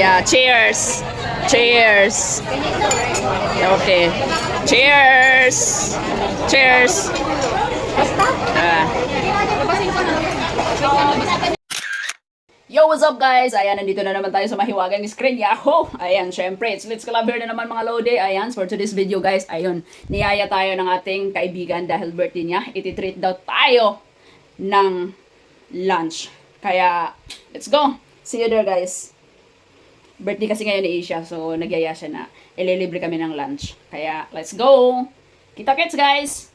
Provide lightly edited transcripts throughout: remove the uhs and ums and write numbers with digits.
Yeah, cheers. Cheers. Okay. Cheers. Cheers. Yo, what's up guys? Ayan, nandito na naman tayo sa mahiwagang screen. Yahoo! Ayan, syempre, it's Let's Collab here na naman mga lode. Ayan, for today's video guys, ayun, niyaya tayo ng ating kaibigan dahil birthday niya. Iti-treat daw tayo ng lunch. Kaya, let's go! See you there guys. Birthday kasi ngayon ni Asia, so nagyaya siya na ililibre kami ng lunch. Kaya, let's go! Kita-kits guys!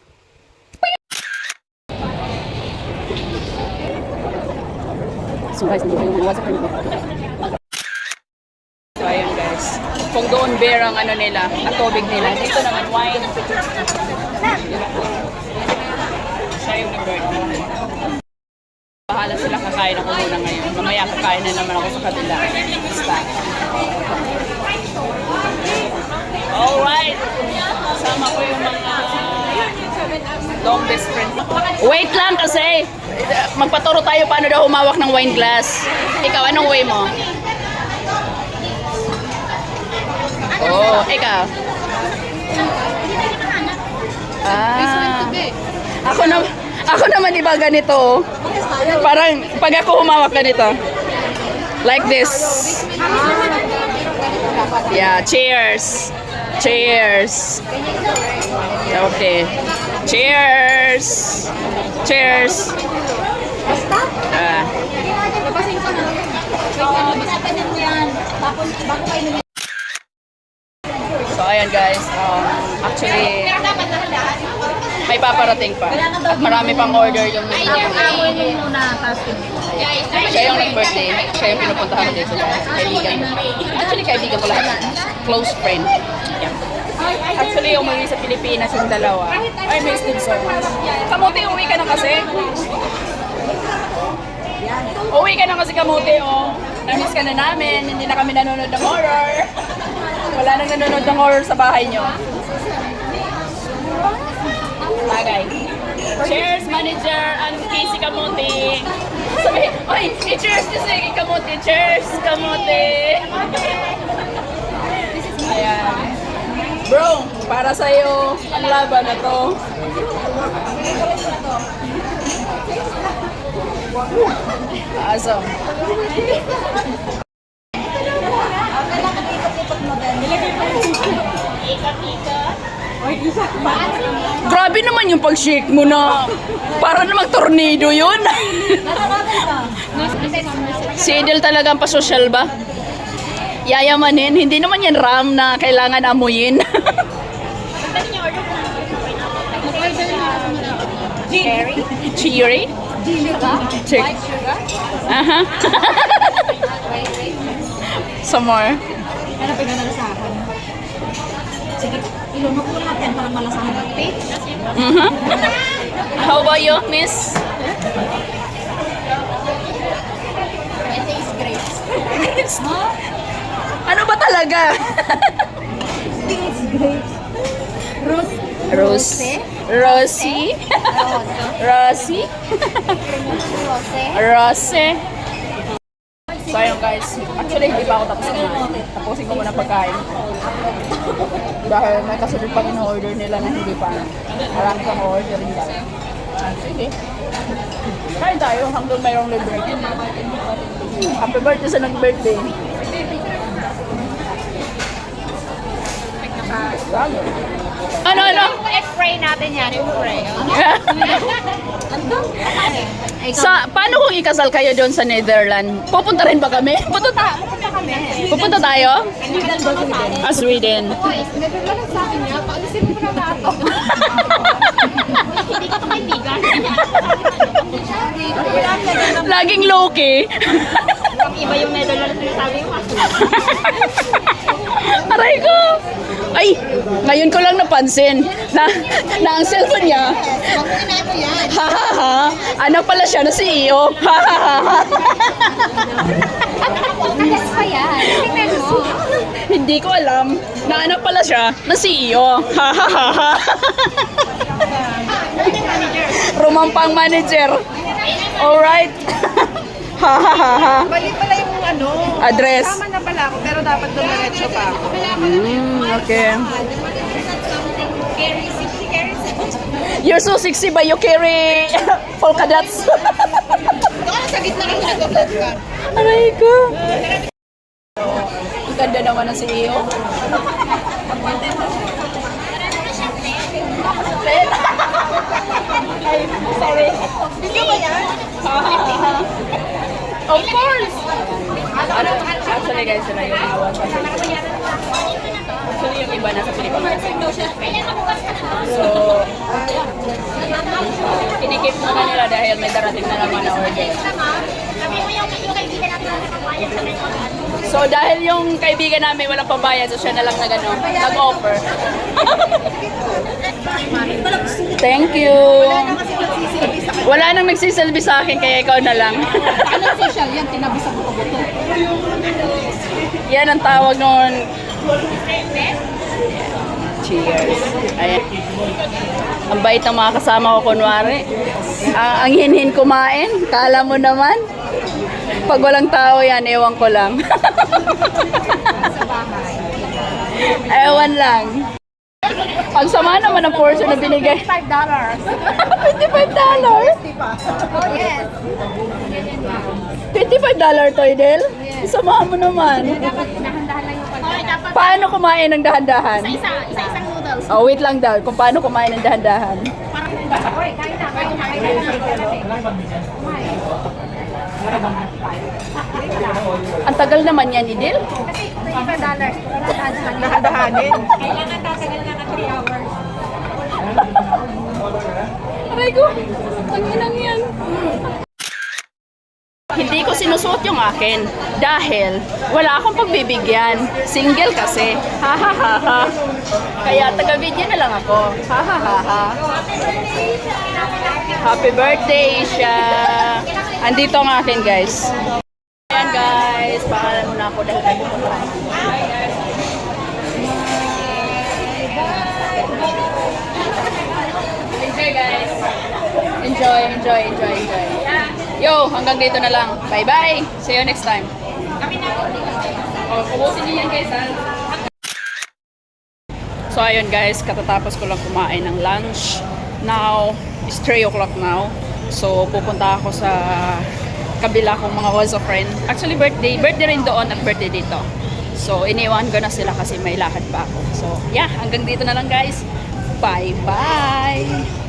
So guys, nandito yung mga WhatsApp friend ko. So ayun guys. Kung doon beer ang ano nila, ang tubig nila. Dito naman wine. Siya yung nag-birthday. Bahala sila, kakain ako muna ngayon. Mamaya kakain na naman ako sa kabila. Basta. Alright. Kasama ko yung mga long best friend. Wait lang kasi magpaturo tayo paano daw humawak ng wine glass. Ikaw, anong way mo? Oh, ikaw. Ako naman iba ganito. Parang pag ako humawak ganito. Like this. Yeah, cheers. Cheers. Okay. Cheers. Cheers. So ayan guys, actually may paparating pa at marami pang order yung siya yung nag-birthday, siya yung pinupuntahan ko dito sa kaibigan. Actually kaibigan ko lahat, close friend. Yeah. Actually umuwi sa Pilipinas yung dalawa. Ay, may Stinson. Kamuti, uwi ka na kasi. Uwi ka na kasi Kamuti, oh. Namiss ka na namin, hindi na kami nanonood ng horror. Wala nang nanonood ng horror sa bahay nyo. Bagay. Cheers, manager, and Casey Kamuti. Sabi, oy, cheers to si Kamuti. Cheers, Kamuti. Ayan. Bro, para sa'yo ang laban na to. Awesome. Grabe naman yung pag-shake mo na para namang tornado yun. Si Edel talaga ang pasosyal ba? Yayamanin, hindi naman yan RAM na kailangan amuyin. Cherry? Cherry? Check. White sugar? Aha. Some more. Ano pinanalasahan? Sige, ilunok ko natin para malasahan natin. How about you, miss? It tastes grapes. Huh? Ano ba talaga? Tastes grapes. Rosie? Rosie? Rosie? Rosie? So ayun guys, actually hindi pa ako tapos kumain. Tapusin ko muna pagkain. Dahil may kasunod pa rin order nila na hindi pa. Marami pang order rin tayo. Sige. Kain tayo hanggang mayroong libre. Happy birthday sa nag-birthday. Ano? Spray natin yan. Spray. Sa, paano kung ikasal kayo doon sa Netherlands? Pupunta rin ba kami? Pupunta kami. Pupunta tayo? Sweden. Netherlands sa akin niya. Paalisin mo na nato. Hindi ko ito kaibigan. Laging low-key. Iba yung Netherlands na sabi mo. Aray ko! Ay, ngayon ko lang napansin na ang cellphone niya, ha ha ha, anak pala siya na CEO. Ha ha ha. Anak pa yan. Tingnan mo. Hindi ko alam na anak pala siya na CEO. Ha ha ha ha. Rumampang manager. Alright. Ha ha ha ha. Mali pala yung ano. Address. Tama na pala ako, pero dapat dumiretso pa ako. Okay. You're so sexy but you carry polka dots. Doon sa gitna ng nag-vlog ka. Aray ko. Ang ganda naman ng CEO. Ay, sorry. Video ba yan? Of course! Actually guys, sila yung awan sa Actually yung iba nasa Pilipinas. So, kinikip muna nila dahil may darating na naman na order. So dahil yung kaibigan namin walang pabayad, so siya na lang na gano'n, nag-offer. Thank you! Wala nang nagsisilbi sa akin, kaya ikaw na lang. Anong social yan? Tinabi sa buto-buto. Yan ang tawag noon. Cheers. Ayan. Ang bait ng mga kasama ko kunwari. Ang hinhin kumain. Kala mo naman. Pag walang tao yan, ewan ko lang. Ewan lang. Ang sama naman ng portion na binigay. $5. $25? Oh, yes. $25 to, Idel? Isama mo naman. Dapat dahan-dahan lang yung pagkakas. Paano kumain ng dahan-dahan? Isa-isang noodles. Oh, wait lang daw. Kung paano kumain ng dahan-dahan. Oy, kain na. Ang tagal naman yan, Idil. Kasi $25. Dahan-dahan. Dahan-dahanin. Kailangan tatagal na ng 3 hours. Aray ko, ang inang yan. Hindi ko sinusuot yung akin dahil wala akong pagbibigyan. Single kasi. Ha ha ha ha. Kaya taga-video na lang ako. Ha ha ha ha. Happy birthday, Isha. Andito ang akin, guys. Ayan, guys. Pakalan muna ako dahil tayo pupunta. Enjoy, guys. Enjoy, enjoy, enjoy, enjoy. Yo, hanggang dito na lang. Bye-bye. See you next time. Oh, kubusin niyo yan, guys, ha? So, ayun, guys. Katatapos ko lang kumain ng lunch. Now, it's 3 o'clock now. So, pupunta ako sa kabila kong mga was a friend. Actually, birthday. Birthday rin doon at birthday dito. So, iniwan ko na sila kasi may lakad pa ako. So, yeah. Hanggang dito na lang, guys. Bye-bye.